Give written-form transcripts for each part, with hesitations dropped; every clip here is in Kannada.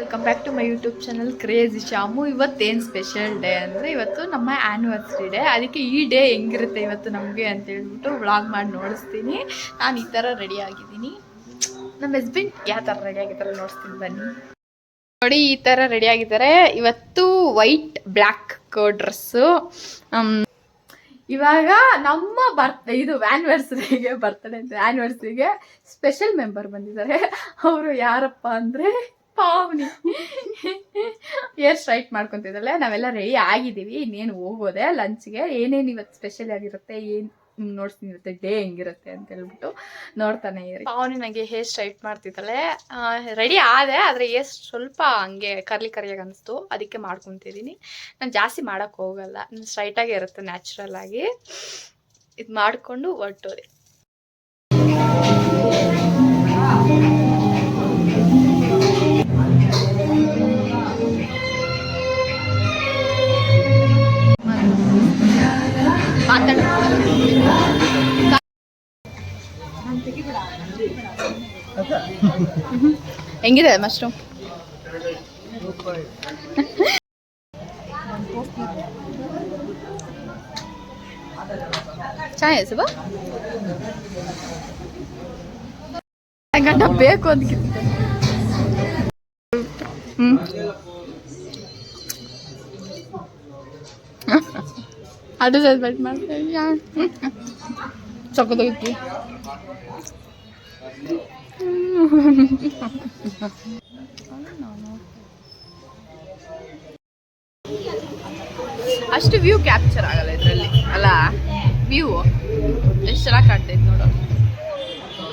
Welcome back to my YouTube channel crazy Shamu. ಇವತ್ತೇನು ಸ್ಪೆಷಲ್ ಡೇ ಅಂದರೆ ಇವತ್ತು ನಮ್ಮ ಆ್ಯನಿವರ್ಸರಿ ಡೇ. ಅದಕ್ಕೆ ಈ ಡೇ ಹೆಂಗಿರುತ್ತೆ ಇವತ್ತು ನಮಗೆ ಅಂತ ಹೇಳ್ಬಿಟ್ಟು ವ್ಲಾಗ್ ಮಾಡಿ ನೋಡಿಸ್ತೀನಿ. ನಾನು ಈ ಥರ ರೆಡಿ ಆಗಿದ್ದೀನಿ. ನಮ್ಮ ಹಸ್ಬೆಂಡ್ ಯಾವ ಥರ ರೆಡಿ ಆಗಿದ್ದಾರೆ ನೋಡಿಸ್ತೀನಿ ಬನ್ನಿ. ನೋಡಿ ಈ ಥರ ರೆಡಿ ಆಗಿದ್ದಾರೆ. ಇವತ್ತು ವೈಟ್ ಬ್ಲ್ಯಾಕ್ ಡ್ರೆಸ್ಸು. ಇವಾಗ ನಮ್ಮ ಇದು ಆ್ಯನಿವರ್ಸರಿಗೆ ಸ್ಪೆಷಲ್ ಮೆಂಬರ್ ಬಂದಿದ್ದಾರೆ. ಅವರು ಯಾರಪ್ಪ ಅಂದರೆ ಪಾವನಿ. Air straight ಮಾಡ್ಕೊತಿದ್ದಾಳೆ. ನಾವೆಲ್ಲ ರೆಡಿ ಆಗಿದ್ದೀವಿ, ಇನ್ನೇನು ಹೋಗೋದೆ ಲಂಚ್ಗೆ. ಏನೇನು ಇವತ್ತು ಸ್ಪೆಷಲ್ ಆಗಿರುತ್ತೆ, ಏನು ನೋಡ್ತೀನಿ ಇವತ್ತು ಡೇ ಹೆಂಗಿರುತ್ತೆ ಅಂತ ಹೇಳ್ಬಿಟ್ಟು ನೋಡ್ತಾನೆ ಇರಿ. ಪಾವನಿ ನನಗೆ ಹೇರ್ ಸ್ಟ್ರೈಟ್ ಮಾಡ್ತಿದ್ದಾಳೆ. ರೆಡಿ ಆದೆ, ಆದರೆ ಏರ್ ಸ್ವಲ್ಪ ಹಂಗೆ ಕರಿಯಾಗಿ ಅನಿಸ್ತು, ಅದಕ್ಕೆ ಮಾಡ್ಕೊತಿದ್ದೀನಿ. ನಾನು ಜಾಸ್ತಿ ಮಾಡೋಕ್ಕೆ ಹೋಗಲ್ಲ, ಸ್ಟ್ರೈಟಾಗೇ ಇರುತ್ತೆ ನ್ಯಾಚುರಲ್ ಆಗಿ. ಇದು ಮಾಡಿಕೊಂಡು ಹೊರಟೋದೆ. ಹೆಂಗಿದೆ ಮಶ್ರೂಮ್? ಚೆನ್ನಾಗಿದೆ ಸುಬಾ. ಗಂಟ ಬೇಕು ಅದಕ್ಕೆ. ಅದು ಸೆಲೆಬ್ರೇಟ್ ಮಾಡ್ತೀವಿ. ಸಕ್ಕತ್ತಾಗಿತ್ತು. ಅಷ್ಟು ವ್ಯೂ ಕ್ಯಾಪ್ಚರ್ ಆಗಲ್ಲ ಇದರಲ್ಲಿ ಅಲ್ಲ. ವ್ಯೂ ಎಷ್ಟು ಚೆನ್ನಾಗಿ ಕಾಣ್ತೈತೆ ನೋಡು.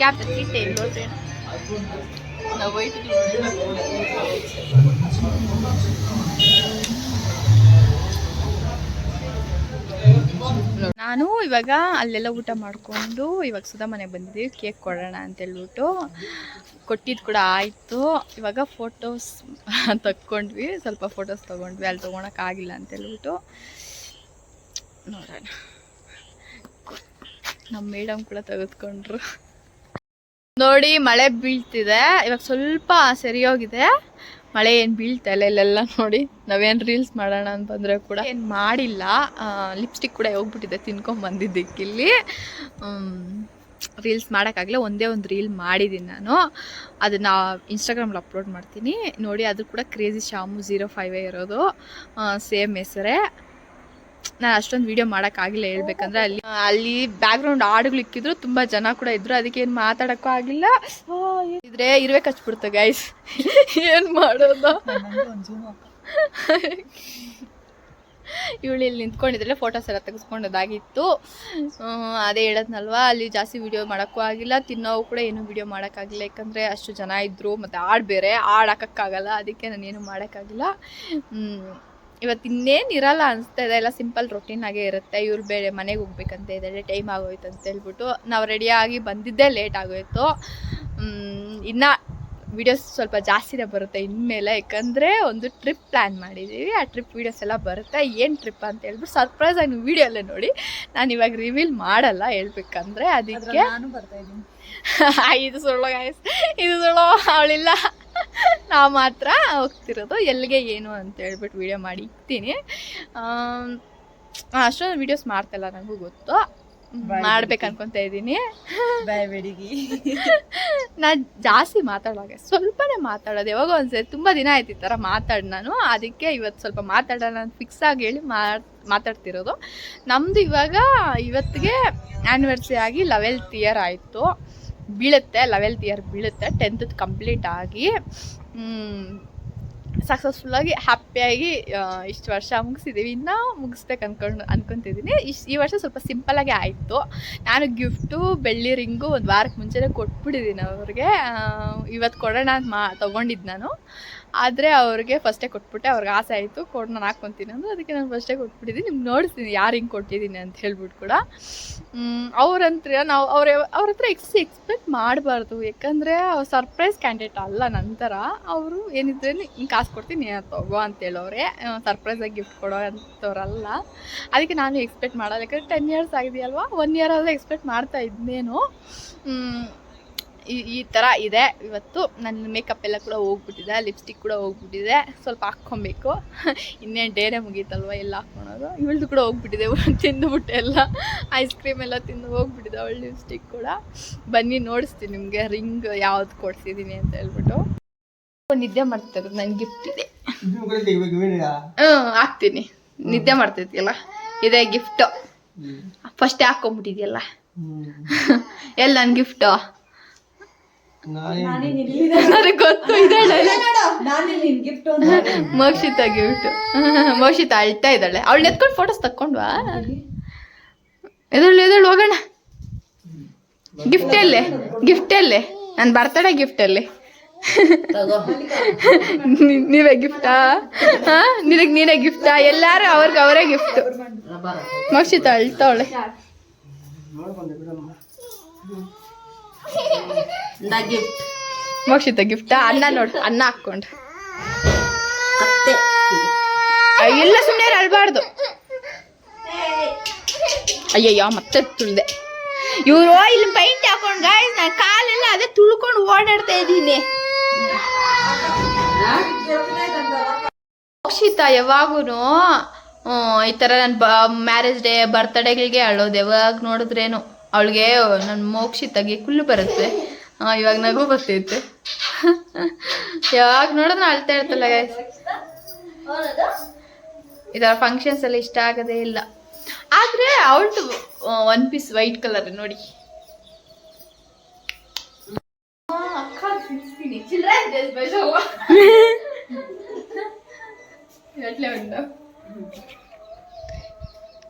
ಕ್ಯಾಪ್ಚರ್ ಇಟ್ಟೆ ನೋಡ್ರಿ. ನಾನು ಇವಾಗ ಅಲ್ಲೆಲ್ಲ ಊಟ ಮಾಡಿಕೊಂಡು ಇವಾಗ ಸುಧಾ ಮನೆಗೆ ಬಂದಿದ್ದೀವಿ. ಕೇಕ್ ಕೊಡೋಣ ಅಂತ ಹೇಳ್ಬಿಟ್ಟು ಕೊಟ್ಟಿದ್ದು ಕೂಡ ಆಯಿತು. ಇವಾಗ ಫೋಟೋಸ್ ತಕ್ಕೊಂಡ್ವಿ, ಸ್ವಲ್ಪ ಫೋಟೋಸ್ ತೊಗೊಂಡ್ವಿ. ಅಲ್ಲಿ ತೊಗೊಳಕ್ಕಾಗಿಲ್ಲ ಅಂತ ಹೇಳ್ಬಿಟ್ಟು ನೋಡೋಣ. ನಮ್ಮ ಮೇಡಮ್ ಕೂಡ ತೆಗೆದುಕೊಂಡ್ರು. ನೋಡಿ ಮಳೆ ಬೀಳ್ತಿದೆ. ಇವಾಗ ಸ್ವಲ್ಪ ಸರಿ ಹೋಗಿದೆ, ಮಳೆ ಏನು ಬೀಳ್ತಾ ಇಲ್ಲ ಇಲ್ಲೆಲ್ಲ. ನೋಡಿ ನಾವೇನು ರೀಲ್ಸ್ ಮಾಡೋಣ ಅಂತ ಬಂದರೆ ಕೂಡ ಏನು ಮಾಡಿಲ್ಲ. ಲಿಪ್ಸ್ಟಿಕ್ ಕೂಡ ಹೋಗ್ಬಿಟ್ಟಿದೆ ತಿನ್ಕೊಂಬಂದಿದ್ದಕ್ಕಿಲ್ಲಿ. ರೀಲ್ಸ್ ಮಾಡೋಕ್ಕಾಗಲ್ಲ. ಒಂದೇ ಒಂದು ರೀಲ್ ಮಾಡಿದ್ದೀನಿ ನಾನು, ಅದನ್ನು ಇನ್ಸ್ಟಾಗ್ರಾಮಲ್ಲಿ ಅಪ್ಲೋಡ್ ಮಾಡ್ತೀನಿ ನೋಡಿ. ಅದು ಕೂಡ ಕ್ರೇಜಿ ಶಾಮು 05 ಇರೋದು, ಸೇಮ್ ಹೆಸರೇ. ನಾನು ಅಷ್ಟೊಂದು ವೀಡಿಯೋ ಮಾಡೋಕ್ಕಾಗಿಲ್ಲ ಹೇಳ್ಬೇಕಂದ್ರೆ. ಅಲ್ಲಿ ಬ್ಯಾಕ್ಗ್ರೌಂಡ್ ಹಾಡುಗಳು ಇಕ್ಕಿದ್ರು, ತುಂಬ ಜನ ಕೂಡ ಇದ್ರು, ಅದಕ್ಕೆ ಏನು ಮಾತಾಡೋಕ್ಕೂ ಆಗಿಲ್ಲ. ಇದ್ರೆ ಇರ್ಬೇಕು ಹಚ್ಬಿಡ್ತು ಗೈಸ್. ಏನು ಮಾಡೋದು? ಇವಳು ಇಲ್ಲಿ ನಿಂತ್ಕೊಂಡಿದ್ರೆ ಫೋಟೋಸ್ ಎಲ್ಲ ತೆಗೆಸ್ಕೊಂಡೋದಾಗಿತ್ತು. ಅದೇ ಹೇಳದ್ನಲ್ವಾ, ಅಲ್ಲಿ ಜಾಸ್ತಿ ವೀಡಿಯೋ ಮಾಡೋಕ್ಕೂ ಆಗಿಲ್ಲ, ತಿನ್ನೋವು ಕೂಡ ಏನೂ ವೀಡಿಯೋ ಮಾಡೋಕ್ಕಾಗಿಲ್ಲ. ಯಾಕಂದರೆ ಅಷ್ಟು ಜನ ಇದ್ದರು, ಮತ್ತು ಹಾಡು ಬೇರೆ, ಹಾಡು ಹಾಕೋಕ್ಕಾಗಲ್ಲ. ಅದಕ್ಕೆ ನಾನೇನು ಮಾಡೋಕ್ಕಾಗಿಲ್ಲ. ಇವತ್ತು ಇನ್ನೇನು ಇರಲ್ಲ ಅನಿಸ್ತಾ ಇದೆ, ಎಲ್ಲ ಸಿಂಪಲ್ ರೊಟೀನಾಗೇ ಇರುತ್ತೆ. ಇವ್ರು ಬೇರೆ ಮನೆಗೆ ಹೋಗ್ಬೇಕಂತ ಇದ್ದಾರೆ, ಟೈಮ್ ಆಗೋಯ್ತು ಅಂತ ಹೇಳ್ಬಿಟ್ಟು ನಾವು ರೆಡಿಯಾಗಿ ಬಂದಿದ್ದೇ ಲೇಟ್ ಆಗೋಯ್ತು. ಇನ್ನು ವೀಡಿಯೋಸ್ ಸ್ವಲ್ಪ ಜಾಸ್ತಿನೇ ಬರುತ್ತೆ ಇನ್ಮೇಲೆ, ಯಾಕಂದರೆ ಒಂದು ಟ್ರಿಪ್ ಪ್ಲ್ಯಾನ್ ಮಾಡಿದ್ದೀವಿ. ಆ ಟ್ರಿಪ್ ವೀಡಿಯೋಸ್ ಎಲ್ಲ ಬರುತ್ತೆ. ಏನು ಟ್ರಿಪ್ ಅಂತ ಹೇಳ್ಬಿಟ್ಟು ಸರ್ಪ್ರೈಸಾಗಿ ನೀವು ವೀಡಿಯೋಲ್ಲೇ ನೋಡಿ. ನಾನು ಇವಾಗ ರಿವೀಲ್ ಮಾಡಲ್ಲ ಹೇಳ್ಬೇಕಂದ್ರೆ, ಅದಕ್ಕೆ ನಾನು ಬರ್ತಾಯಿದ್ದೀನಿ. ಇದು ಸುಳ್ಳು ಗಾಯ್ಸ್, ಇದು ಸುಳ್ಳು. ಅವಳಿಲ್ಲ, ನಾವು ಮಾತ್ರ ಹೋಗ್ತಿರೋದು. ಎಲ್ಲಿಗೆ ಏನು ಅಂತ ಹೇಳ್ಬಿಟ್ಟು ವೀಡಿಯೋ ಮಾಡಿ ಇಕ್ತೀನಿ. ಅಷ್ಟೊಂದು ವೀಡಿಯೋಸ್ ಮಾಡ್ತಾಯಿಲ್ಲ, ನನಗೂ ಗೊತ್ತು. ಮಾಡ್ಬೇಕು ಅನ್ಕೊತ ಇದ್ದೀನಿ. ನಾನು ಜಾಸ್ತಿ ಮಾತಾಡುವಾಗ ಸ್ವಲ್ಪನೇ ಮಾತಾಡೋದು. ಯಾವಾಗ ಒಂದ್ಸರಿ ತುಂಬ ದಿನ ಆಯ್ತು ಈ ಥರ ಮಾತಾಡಿ ನಾನು, ಅದಕ್ಕೆ ಇವತ್ತು ಸ್ವಲ್ಪ ಮಾತಾಡೋಣ ಅಂತ ಫಿಕ್ಸ್ ಆಗಿ ಹೇಳಿ ಮಾತಾಡ್ತಿರೋದು. ನಮ್ಮದು ಇವತ್ತಿಗೆ ಆ್ಯನಿವರ್ಸರಿ ಆಗಿ 11th ಇಯರ್ ಆಯಿತು. ಬೀಳುತ್ತೆ 11th ಇಯರ್ ಬೀಳುತ್ತೆ. 10th ಕಂಪ್ಲೀಟ್ ಆಗಿ ಸಕ್ಸಸ್ಫುಲ್ಲಾಗಿ ಹ್ಯಾಪಿಯಾಗಿ ಇಷ್ಟು ವರ್ಷ ಮುಗಿಸಿದ್ದೀವಿ. ಇನ್ನೂ ಮುಗಿಸ್ಬೇಕು ಅನ್ಕೊತಿದ್ದೀನಿ. ಈ ವರ್ಷ ಸ್ವಲ್ಪ ಸಿಂಪಲ್ಲಾಗೆ ಆಯಿತು. ನಾನು ಗಿಫ್ಟು ಬೆಳ್ಳಿ ರಿಂಗು ಒಂದು ವಾರಕ್ಕೆ ಮುಂಚೆನೇ ಕೊಟ್ಬಿಟ್ಟಿದ್ದೀನಿ ಅವ್ರಿಗೆ. ಇವತ್ತು ಕೊಡೋಣ ಅಂತ ತೊಗೊಂಡಿದ್ದು ನಾನು, ಆದರೆ ಅವ್ರಿಗೆ ಫಸ್ಟೇ ಕೊಟ್ಬಿಟ್ಟೆ. ಅವ್ರಿಗೆ ಆಸೆ ಆಯಿತು ಕೊಡು ನಾನು ಹಾಕ್ಕೊತೀನಿ ಅಂದು, ಅದಕ್ಕೆ ನಾನು ಫಸ್ಟೇ ಕೊಟ್ಬಿಟ್ಟಿದ್ದೀನಿ. ನಿಮ್ಗೆ ನೋಡಿಸ್ತೀನಿ ಯಾರು ಹಿಂಗೆ ಕೊಟ್ಟಿದ್ದೀನಿ ಅಂತ ಹೇಳ್ಬಿಟ್ಟು ಕೂಡ. ಅವ್ರಂತ್ರ ನಾವು ಅವ್ರ ಹತ್ರ ಎಕ್ಸ್ಪೆಕ್ಟ್ ಮಾಡಬಾರ್ದು, ಯಾಕಂದರೆ ಅವ್ರು ಸರ್ಪ್ರೈಸ್ ಕ್ಯಾಂಡಿಡೇಟ್ ಅಲ್ಲ. ನಂತರ ಅವರು ಏನಿದ್ರೆ ಹಿಂಗೆ ಕಾಸು ಕೊಡ್ತೀನಿ ತಗೋ ಅಂತೇಳೋರೆ, ಸರ್ಪ್ರೈಸಾಗಿ ಗಿಫ್ಟ್ ಕೊಡೋ ಅಂಥವ್ರಲ್ಲ. ಅದಕ್ಕೆ ನಾನು ಎಕ್ಸ್ಪೆಕ್ಟ್ ಮಾಡಲ್ಲ, ಯಾಕಂದರೆ 10 years ಆಗಿದೆಯಲ್ವಾ, 1 year ಆದರೂ ಎಕ್ಸ್ಪೆಕ್ಟ್ ಮಾಡ್ತಾ ಇದ್ನೇನು. ಈ ಥರ ಇದೆ ಇವತ್ತು. ನನ್ನ ಮೇಕಪ್ ಎಲ್ಲ ಕೂಡ ಹೋಗ್ಬಿಟ್ಟಿದೆ, ಲಿಪ್ಸ್ಟಿಕ್ ಕೂಡ ಹೋಗ್ಬಿಟ್ಟಿದೆ, ಸ್ವಲ್ಪ ಹಾಕ್ಕೊಬೇಕು. ಇನ್ನೇನು ಡೇನೇ ಮುಗೀತಲ್ವ ಎಲ್ಲ ಹಾಕ್ಕೊಳೋದು. ಇವಳ್ದು ಕೂಡ ಹೋಗ್ಬಿಟ್ಟಿದೆ, ತಿಂದುಬಿಟ್ಟೆ ಎಲ್ಲ ಐಸ್ ಕ್ರೀಮ್ ಎಲ್ಲ ತಿಂದು ಹೋಗ್ಬಿಟ್ಟಿದೆ ಅವಳು ಲಿಪ್ಸ್ಟಿಕ್ ಕೂಡ. ಬನ್ನಿ ನೋಡಿಸ್ತೀನಿ ನಿಮಗೆ ರಿಂಗ್ ಯಾವ್ದು ಕೊಡ್ಸಿದ್ದೀನಿ ಅಂತ ಹೇಳ್ಬಿಟ್ಟು. ನಿದ್ದೆ ಮಾಡ್ತಿರೋದು, ನನ್ನ ಗಿಫ್ಟ್ ಇದೆ. ಹಾಕ್ತೀನಿ, ನಿದ್ದೆ ಮಾಡ್ತೈತಿಯಲ್ಲ, ಇದೇ ಗಿಫ್ಟು. ಫಸ್ಟ್ ಹಾಕೊಂಬಿಟ್ಟಿದ್ಯಲ್ಲ, ಎಲ್ಲ ನನ್ನ ಗಿಫ್ಟು ನನಗೆ ಗೊತ್ತು. ಮೋಕ್ಷಿತಾ ಗಿಫ್ಟ್. ಮೋಕ್ಷಿತಾ ಅಳ್ತಾ ಇದ್ದಾಳೆ, ಅವಳು ಎತ್ಕೊಂಡು ಫೋಟೋಸ್ ತಕ್ಕೊಂಡ್ವಾ? ಎದಳು ಹೋಗೋಣ. ಗಿಫ್ಟ್ ಎಲ್ಲೇ ನನ್ನ ಬರ್ತಡೇ ಗಿಫ್ಟ್ ಅಲ್ಲಿ ನೀವೇ ಗಿಫ್ಟಾ? ನೀನೇ ಗಿಫ್ಟಾ? ಎಲ್ಲಾರು ಅವ್ರಿಗೆ ಅವರೇ ಗಿಫ್ಟ್. ಮೋಕ್ಷಿತಾ ಅಳ್ತಾವಳೆ. ಮೋಕ್ಷಿತಾ ಗಿಫ್ಟಾ? ಅನ್ನ ನೋಡು, ಅನ್ನ ಹಾಕ್ಕೊಂಡು. ಎಲ್ಲ ಸುಮ್ಮನೆ ಅಳ್ಬಾರ್ದು. ಅಯ್ಯಯ್ಯೋ ಮತ್ತೆ ತುಳ್ದೆ. ಇವರು ಇಲ್ಲಿ ಪೈಂಟ್ ಹಾಕೊಂಡು ಗಾಯ್ಸ್, ನಾನು ಕಾಲೆಲ್ಲ ಅದೇ ತುಳ್ಕೊಂಡು ಓಡಾಡ್ತಾ ಇದ್ದೀನಿ. ಮೋಕ್ಷಿತಾ ಯಾವಾಗೂನು ಈ ಥರ ನನ್ನ ಮ್ಯಾರೇಜ್ ಡೇ ಬರ್ತ್ಡೇಗಳಿಗೆ ಅಳೋದು. ಯಾವಾಗ ನೋಡಿದ್ರೇನು ಅವಳಿಗೆ ನನ್ನ ಮೋಕ್ಷಿತಾಗೆ ಕುಲ್ಲು ಬರುತ್ತೆ. ಇವಾಗ ನಗು ಬರ್ತೈತೆ. ಯಾವಾಗ ನೋಡಿದ್ರೆ ಅಳ್ತಾ ಇರ್ತಲ್ಲ ಗೈಸ್. ಈ ಥರ ಫಂಕ್ಷನ್ಸ್ ಎಲ್ಲ ಇಷ್ಟ ಆಗೋದೇ ಇಲ್ಲ. ಆದರೆ ಅವಳದು ಒನ್ ಪೀಸ್ ವೈಟ್ ಕಲರ್ ನೋಡಿ.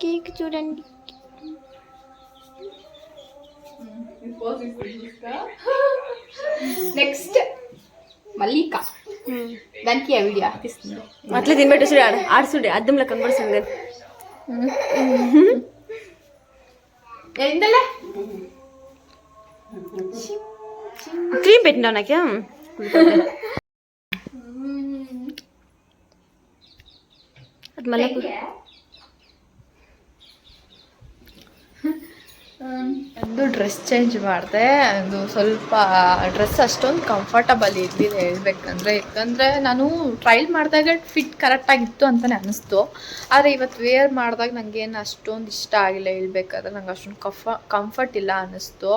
కేక్ చూడండి. నెక్స్ట్ మల్లికా దానికి ఆ వీడియో తీస్తుంది. అట్లా తినబెట్టు చూడు, ఆడుచుండే అద్దంలో కనబడుతుంది. ఎందలే క్రీమ్ పెట్టినావు నాకే. ಅದು ಮಲ್ಲ ಒಂದು ಡ್ರೆಸ್ ಚೇಂಜ್ ಮಾಡಿದೆ. ಅದು ಸ್ವಲ್ಪ ಡ್ರೆಸ್ ಅಷ್ಟೊಂದು ಕಂಫರ್ಟಬಲ್ ಇರಲಿಲ್ಲ ಹೇಳ್ಬೇಕಂದ್ರೆ. ಯಾಕಂದರೆ ನಾನು ಟ್ರೈಲ್ ಮಾಡಿದಾಗ ಫಿಟ್ ಕರೆಕ್ಟಾಗಿತ್ತು ಅಂತಲೇ ಅನ್ನಿಸ್ತು. ಆದರೆ ಇವತ್ತು ವೇರ್ ಮಾಡಿದಾಗ ನನಗೇನು ಅಷ್ಟೊಂದು ಇಷ್ಟ ಆಗಿಲ್ಲ ಹೇಳ್ಬೇಕಾದ್ರೆ. ನಂಗೆ ಅಷ್ಟೊಂದು ಕಂಫರ್ಟ್ ಇಲ್ಲ ಅನ್ನಿಸ್ತು.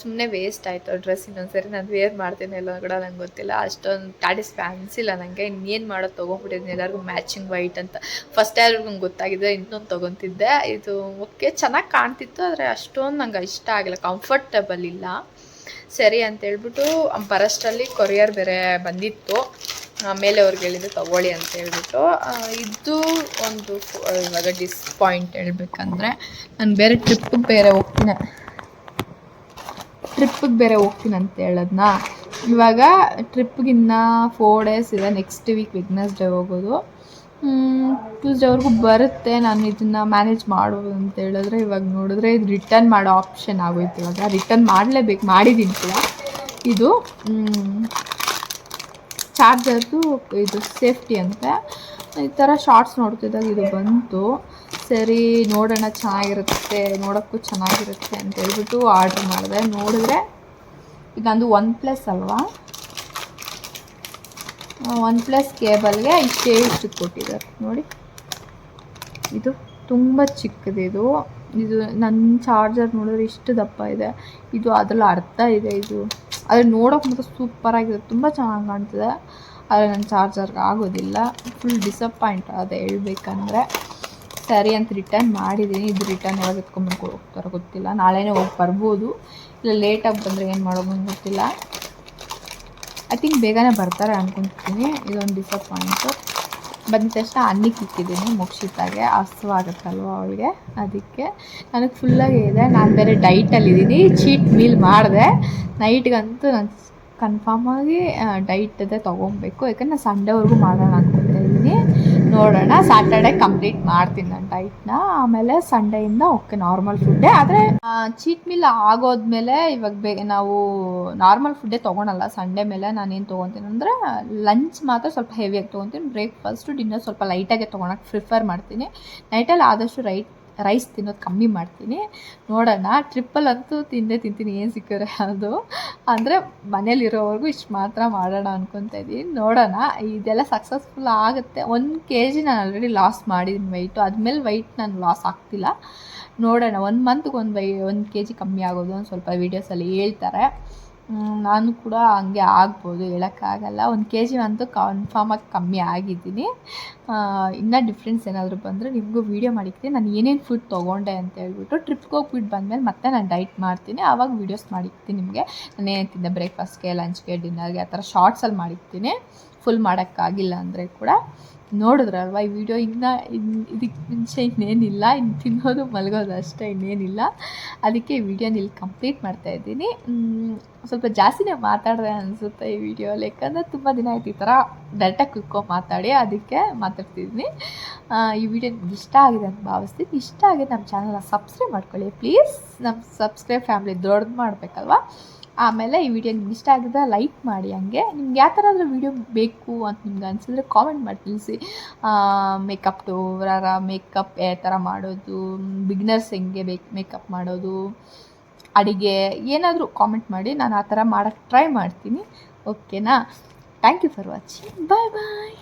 ಸುಮ್ಮನೆ ವೇಸ್ಟ್ ಆಯಿತು ಡ್ರೆಸ್. ಇನ್ನೊಂದ್ಸರಿ ನಾನು ವೇರ್ ಮಾಡ್ತೀನಿ ಎಲ್ಲ ಕೂಡ ನಂಗೆ ಗೊತ್ತಿಲ್ಲ. ಅಷ್ಟೊಂದು ಸ್ಯಾಟಿಸ್ಫೈ ಅನಿಸಿಲ್ಲ ನನಗೆ. ಇನ್ನೇನು ಮಾಡೋದು ತೊಗೊಂಡ್ಬಿಟ್ಟಿದ್ದೀನಿ ಎಲ್ಲರಿಗೂ ಮ್ಯಾಚಿಂಗ್ ವೈಟ್ ಅಂತ. ಫಸ್ಟ್ ಎಲ್ಲರಿಗೂ ನಂಗೆ ಗೊತ್ತಾಗಿದೆ, ಇನ್ನೊಂದು ತೊಗೊತಿದ್ದೆ. ಇದು ಓಕೆ ಚೆನ್ನಾಗಿ ಕಾಣ್ತಿತ್ತು, ಆದರೆ ಅಷ್ಟೊಂದು ನಂಗೆ ಇಷ್ಟ ಆಗಿಲ್ಲ, ಕಂಫರ್ಟಬಲ್ ಇಲ್ಲ. ಸರಿ ಅಂತೇಳ್ಬಿಟ್ಟು ಬರೋಷ್ಟರಲ್ಲಿ ಕೊರಿಯರ್ ಬೇರೆ ಬಂದಿತ್ತು. ಆಮೇಲೆ ಅವ್ರಿಗೆ ಹೇಳಿದ್ದು ತೊಗೊಳ್ಳಿ ಅಂತ ಹೇಳ್ಬಿಟ್ಟು. ಇದು ಒಂದು ಇವಾಗ ಡಿಸ್ಪಾಯಿಂಟ್ ಹೇಳ್ಬೇಕಂದ್ರೆ, ನಾನು ಬೇರೆ ಟ್ರಿಪ್ಪಿಗೆ ಬೇರೆ ಹೋಗ್ತೀನಿ ಅಂತ ಹೇಳೋದನ್ನ. ಇವಾಗ ಟ್ರಿಪ್ಗಿನ್ನ 4 days ಇದೆ. ನೆಕ್ಸ್ಟ್ ವೀಕ್ ವೆಡ್ನೆಸ್ಡೇ ಹೋಗೋದು. ಟ್ಯೂಸ್ಡೇವರೆಗೂ ಬರುತ್ತೆ. ನಾನು ಇದನ್ನು ಮ್ಯಾನೇಜ್ ಮಾಡೋದು ಅಂತ ಹೇಳಿದ್ರೆ, ಇವಾಗ ನೋಡಿದ್ರೆ ಇದು ರಿಟರ್ನ್ ಮಾಡೋ ಆಪ್ಷನ್ ಆಗೋಯ್ತು. ಇವಾಗ ರಿಟರ್ನ್ ಮಾಡಲೇಬೇಕು, ಮಾಡಿದ್ದೀನಿ ಕೂಡ. ಇದು ಚಾರ್ಜರ್ದು ಇದು ಸೇಫ್ಟಿ ಅಂತ ಈ ಥರ ಶಾರ್ಟ್ಸ್ ನೋಡ್ತಿದ್ದಾಗ ಇದು ಬಂತು. ಸರಿ ನೋಡೋಣ, ಚೆನ್ನಾಗಿರುತ್ತೆ, ನೋಡೋಕ್ಕೂ ಚೆನ್ನಾಗಿರುತ್ತೆ ಅಂತ ಹೇಳ್ಬಿಟ್ಟು ಆರ್ಡ್ರ್ ಮಾಡಿದೆ. ನೋಡಿದ್ರೆ ಇದು ನಂದು OnePlus ಅಲ್ವಾ, OnePlus ಕೇಬಲ್ಗೆ ಇಷ್ಟು ಕೊಟ್ಟಿದ್ದಾರೆ ನೋಡಿ. ಇದು ತುಂಬ ಚಿಕ್ಕದಿದು. ಇದು ನನ್ನ ಚಾರ್ಜರ್ ನೋಡಿದ್ರೆ ಇಷ್ಟು ದಪ್ಪ ಇದೆ. ಇದು ಅದರಲ್ಲಿ ಅರ್ಧ ಇದೆ. ಇದು ಆದರೆ ನೋಡೋಕೆ ಮಾತ್ರ ಸೂಪರಾಗಿದೆ, ತುಂಬ ಚೆನ್ನಾಗಿ ಕಾಣ್ತಿದೆ. ಆದರೆ ನನ್ನ ಚಾರ್ಜರ್ಗೆ ಆಗೋದಿಲ್ಲ. ಫುಲ್ ಡಿಸಪಾಯಿಂಟ್ ಅದೇ ಹೇಳ್ಬೇಕಂದ್ರೆ. ಸರಿ ಅಂತ ರಿಟರ್ನ್ ಮಾಡಿದ್ದೀನಿ. ಇದು ರಿಟರ್ನ್ ಯಾವಾಗ ಎತ್ಕೊಂಡ್ಬಂದು ಹೋಗ್ತಾರೋ ಗೊತ್ತಿಲ್ಲ. ನಾಳೆನೇ ಹೋಗಿ ಬರ್ಬೋದು, ಇಲ್ಲ ಲೇಟಾಗಿ ಬಂದರೆ ಏನು ಮಾಡೋದು ಗೊತ್ತಿಲ್ಲ. ಐ ಥಿಂಕ್ ಬೇಗನೆ ಬರ್ತಾರೆ ಅಂದ್ಕೊತೀನಿ. ಇದೊಂದು ಡಿಸಪಾಯಿಂಟು. ಬಂದ ತಕ್ಷಣ ಅನ್ನಕ್ಕೆ ಇಕ್ಕಿದ್ದೀನಿ ಮೋಕ್ಷಿತಾಗೆ, ಹಸುವಾಗುತ್ತಲ್ವ ಅವಳಿಗೆ, ಅದಕ್ಕೆ. ನನಗೆ ಫುಲ್ಲಾಗಿ ಇದೆ. ನಾನು ಬೇರೆ ಡೈಟಲ್ಲಿದ್ದೀನಿ, ಚೀಟ್ ಮೀಲ್ ಮಾಡಿದೆ. ನೈಟ್ಗಂತೂ ನಾನು ಕನ್ಫರ್ಮಾಗಿ ಡೈಟದೇ ತೊಗೊಬೇಕು. ಯಾಕಂದರೆ ನಾನು ಸಂಡೇವರೆಗೂ ಮಾಡೋಣ ಅಂದ್ಕೊತಾ ಇದ್ದೀನಿ. ನೋಡೋಣ, ಸ್ಯಾಟರ್ಡೆ ಕಂಪ್ಲೀಟ್ ಮಾಡ್ತೀನಿ ನಾನು ಡೈಟ್ನ. ಆಮೇಲೆ ಸಂಡೇಯಿಂದ ಓಕೆ ನಾರ್ಮಲ್ ಫುಡ್ಡೇ. ಆದರೆ ಚೀಟ್ ಮೀಲ್ ಆಗೋದ್ಮೇಲೆ ಇವಾಗ ನಾವು ನಾರ್ಮಲ್ ಫುಡ್ಡೇ ತೊಗೊಳಲ್ಲ. ಸಂಡೇ ಮೇಲೆ ನಾನೇನು ತೊಗೊತೀನಿ ಅಂದರೆ ಲಂಚ್ ಮಾತ್ರ ಸ್ವಲ್ಪ ಹೆವಿಯಾಗಿ ತೊಗೊತೀನಿ. ಬ್ರೇಕ್ಫಾಸ್ಟು ಡಿನ್ನರ್ ಸ್ವಲ್ಪ ಲೈಟಾಗೆ ತೊಗೊಳಕ್ಕೆ ಪ್ರಿಫರ್ ಮಾಡ್ತೀನಿ. ನೈಟಲ್ಲಿ ಆದಷ್ಟು ರೈಸ್ ತಿನ್ನೋದು ಕಮ್ಮಿ ಮಾಡ್ತೀನಿ. ನೋಡೋಣ, ಟ್ರಿಪ್ಪಲ್ಲಂತೂ ತಿಂತೀನಿ ಏನು ಸಿಕ್ಕರೆ ಅದು. ಅಂದರೆ ಮನೇಲಿರೋವರೆಗೂ ಇಷ್ಟು ಮಾತ್ರ ಮಾಡೋಣ ಅಂದ್ಕೊತಾ ಇದ್ದೀನಿ. ನೋಡೋಣ, ಇದೆಲ್ಲ ಸಕ್ಸಸ್ಫುಲ್ ಆಗುತ್ತೆ. 1 kg ನಾನು ಆಲ್ರೆಡಿ ಲಾಸ್ ಮಾಡಿದ್ದೀನಿ ವೆಯ್ಟು. ಆದಮೇಲೆ ವೆಯ್ಟ್ ನಾನು ಲಾಸ್ ಆಗ್ತಿಲ್ಲ. ನೋಡೋಣ, 1 ಮಂತ್ಗೆ 1 kg ಕಮ್ಮಿ ಆಗೋದು ಒಂದು ಸ್ವಲ್ಪ ವೀಡಿಯೋಸಲ್ಲಿ ಹೇಳ್ತಾರೆ. ನಾನು ಕೂಡ ಹಂಗೆ ಆಗ್ಬೋದು, ಹೇಳೋಕ್ಕಾಗಲ್ಲ. 1 kg ಅಂತೂ ಕನ್ಫರ್ಮಾಗಿ ಕಮ್ಮಿ ಆಗಿದ್ದೀನಿ. ಇನ್ನೂ ಡಿಫ್ರೆನ್ಸ್ ಏನಾದರೂ ಬಂದರೆ ನಿಮಗೂ ವೀಡಿಯೋ ಮಾಡಿರ್ತೀನಿ. ನಾನು ಏನೇನು ಫುಡ್ ತೊಗೊಂಡೆ ಅಂತ ಹೇಳ್ಬಿಟ್ಟು. ಟ್ರಿಪ್ಗೆ ಹೋಗ್ಬಿಟ್ಟು ಬಂದಮೇಲೆ ಮತ್ತೆ ನಾನು ಡೈಟ್ ಮಾಡ್ತೀನಿ, ಆವಾಗ ವೀಡಿಯೋಸ್ ಮಾಡಿರ್ತೀನಿ ನಿಮಗೆ. ನಾನು ಏನೇನು ತಿಂದೆ ಬ್ರೇಕ್ಫಾಸ್ಟ್ಗೆ, ಲಂಚ್ಗೆ, ಡಿನ್ನರ್ಗೆ, ಆ ಥರ ಶಾರ್ಟ್ಸಲ್ಲಿ ಮಾಡಿರ್ತೀನಿ. ಫುಲ್ ಮಾಡೋಕ್ಕಾಗಿಲ್ಲ ಅಂದರೆ ಕೂಡ. ನೋಡಿದ್ರಲ್ವ ಈ ವಿಡಿಯೋ. ಇದಕ್ಕೆ ಮುಂಚೆ ಇನ್ನೇನಿಲ್ಲ, ಇನ್ನು ತಿನ್ನೋದು ಮಲಗೋದು ಅಷ್ಟೇ, ಇನ್ನೇನಿಲ್ಲ. ಅದಕ್ಕೆ ಈ ವಿಡಿಯೋನ ಇಲ್ಲಿ ಕಂಪ್ಲೀಟ್ ಮಾಡ್ತಾಯಿದ್ದೀನಿ. ಸ್ವಲ್ಪ ಜಾಸ್ತಿನೇ ಮಾತಾಡಿದೆ ಅನಿಸುತ್ತೆ ಈ ವಿಡಿಯೋಲಿ, ಯಾಕಂದರೆ ತುಂಬ ದಿನ ಆಯ್ತು ಈ ಥರ ಡೈರೆಕ್ಟಾಗಿ ಕುತ್ಕೊಂಡು ಮಾತಾಡಿ, ಅದಕ್ಕೆ ಮಾತಾಡ್ತಿದ್ದೀನಿ. ಈ ವಿಡಿಯೋ ನಿಮ್ಗೆ ಇಷ್ಟ ಆಗಿದೆ ಅಂತ ಭಾವಿಸ್ತೀನಿ. ಇಷ್ಟ ಆಗಿದೆ ನಮ್ಮ ಚಾನಲ್ನ ಸಬ್ಸ್ಕ್ರೈಬ್ ಮಾಡ್ಕೊಳ್ಳಿ ಪ್ಲೀಸ್. ನಮ್ಮ ಸಬ್ಸ್ಕ್ರೈಬ್ ಫ್ಯಾಮಿಲಿ ದೊಡ್ಡದು ಮಾಡಬೇಕಲ್ವ. ಆಮೇಲೆ ಈ ವಿಡಿಯೋ ನಿಮ್ಗೆ ಇಷ್ಟ ಆಗಿದ್ರೆ ಲೈಕ್ ಮಾಡಿ. ಹಂಗೆ ನಿಮ್ಗೆ ಯಾವ ಥರ ಆದರೂ ವೀಡಿಯೋ ಬೇಕು ಅಂತ ನಿಮ್ಗೆ ಅನಿಸಿದ್ರೆ ಕಾಮೆಂಟ್ ಮಾಡಿ ತಿಳಿಸಿ. ಮೇಕಪ್ ಟೂರರ ಮೇಕಪ್ ಯಾವ ಥರ ಮಾಡೋದು, ಬಿಗ್ನರ್ಸ್ ಹೆಂಗೆ ಮೇಕಪ್ ಮಾಡೋದು, ಅಡುಗೆ ಏನಾದರೂ ಕಾಮೆಂಟ್ ಮಾಡಿ. ನಾನು ಆ ಥರ ಮಾಡೋಕ್ಕೆ ಟ್ರೈ ಮಾಡ್ತೀನಿ. ಓಕೆನಾ? Thank you for watching. Bye bye.